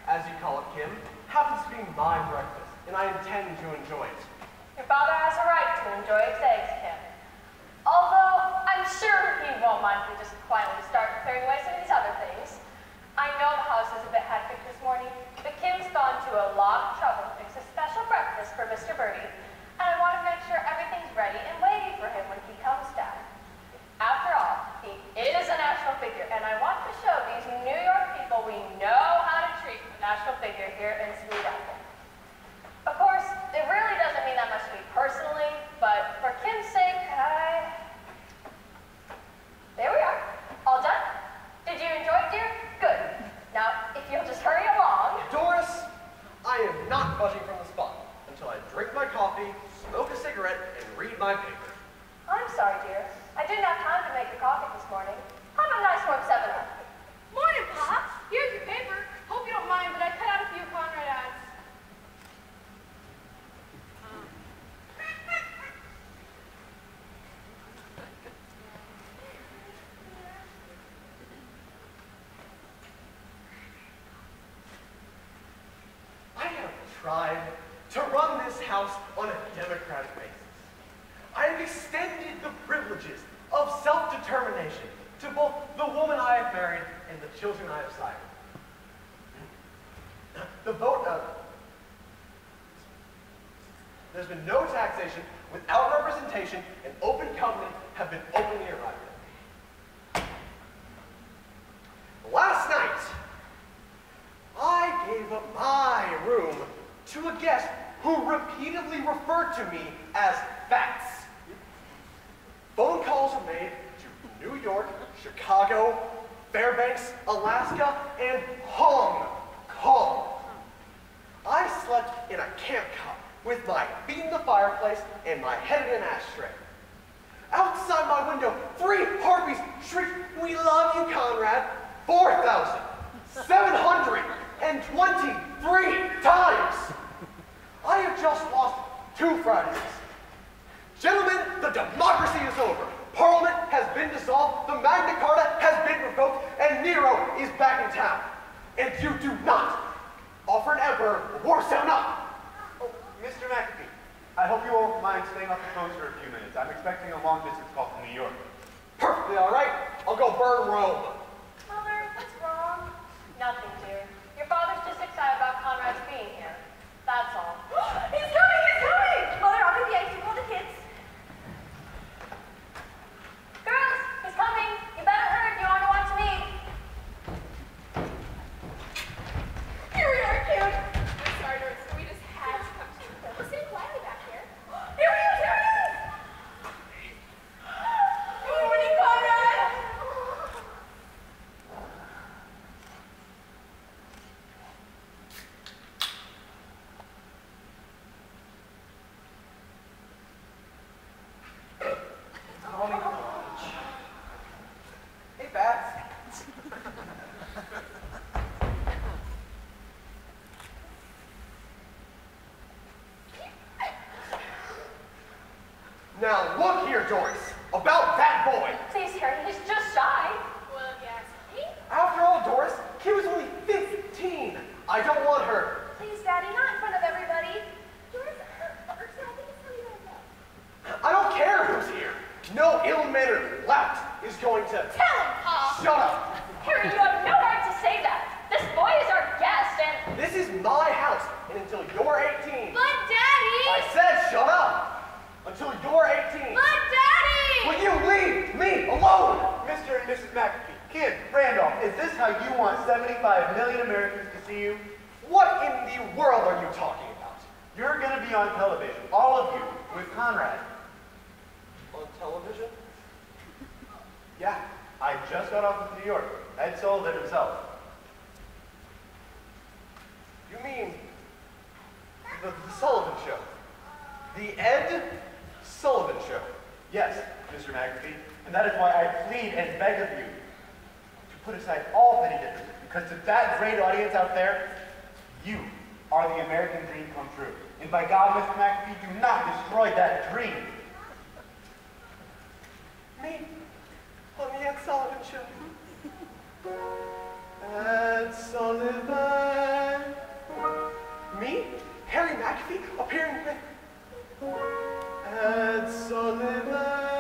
as you call it, Kim, happens to be my breakfast, and I intend to enjoy it. Your father has a right to enjoy his eggs, Kim. Although, I'm sure he won't mind if we just quietly start clearing away some of these other things. I know the house is a bit hectic this morning, but Kim's gone to a lot of trouble to fix a special breakfast for Mr. Birdie, and I want to make sure everything's ready and waiting for him when he comes down. After all, he is a national figure, and I want to show these New York people we know how to treat a national figure here in Sweet Apple. Of course, it really doesn't mean that much to me personally, but for Kim's sake, there we are. All done? Did you enjoy it, dear? Good. Now, if you'll just hurry along. Doris, I am not budging from the spot until I drink my coffee, smoke a cigarette, and read my paper. I'm sorry, dear. I didn't have time to make your coffee this morning. Have a nice warm 7-Up. Morning, Pops. Here's your paper. Hope you don't mind, but I cut out a few Conrad ads. I have tried to run this house on a democratic basis. I have extended the privileges of self-determination to both the woman I have married and the children I have sired. The vote of... There's been no taxation without representation, and open covenant have been openly arrived at. Last night, I gave up my room to a guest who repeatedly referred to me as Fats. Phone calls were made to New York, Chicago, Fairbanks, Alaska, and Hong Kong. I slept in a camp cot with my feet in the fireplace and my head in an ashtray. Outside my window, 3 harpies shrieked, "We love you, Conrad," 4,723 times. I have just lost 2 Fridays. Gentlemen, the democracy is over. Parliament has been dissolved, the Magna Carta has been revoked, and Nero is back in town. And you do not offer an emperor war 7-Up. Oh, Mr. MacAfee, I hope you won't mind staying off the phones for a few minutes. I'm expecting a long-distance call from New York. Perfectly all right. I'll go burn Rome. Mother, what's wrong? Nothing, dear. Your father's just excited about Conrad's being here. That's all. He's coming! He's coming! Mother, I'll get the eggs. You call the kids. Girls, he's coming. You better hurry if you want to watch me. Here we are, cute. I'm sorry, Doris. We just had to come to you. We'll sit quietly back here. Here he is! Here he is! Good morning, Conrad! Call me George. Hey, Bats. Now look here, Doris. About that boy. Please, Harry, he's just shy. Well, yes. Hey, After all, Doris, he was only 15. I don't want her. please, Daddy, not in front of everybody. Doris, I think it's really like that. I don't care who's here. No ill-mannered lout is going to... Tell him, Pa. Shut up. Harry, you have no right to say that. This boy is our guest, and... This is my house, and until you're 18... But, Daddy! I said shut up! Until you're 18... But, Daddy! Will you leave me alone? Mr. and Mrs. MacAfee, Kid, Randolph, is this how you want 75 million Americans to see you? What in the world are you talking about? You're going to be on television, all of you, with Conrad. On television? Yeah, I just got off of New York. Ed Sullivan himself. You mean the Sullivan Show? The Ed Sullivan Show? Yes, Mr. MacAfee, and that is why I plead and beg of you to put aside all petty differences, because to that great audience out there, you are the American dream come true. And by God, Mr. MacAfee, do not destroy that dream. Me? On the Ed Sullivan Show? Ed Sullivan Me, Harry McAfee, appearing with Ed Sullivan.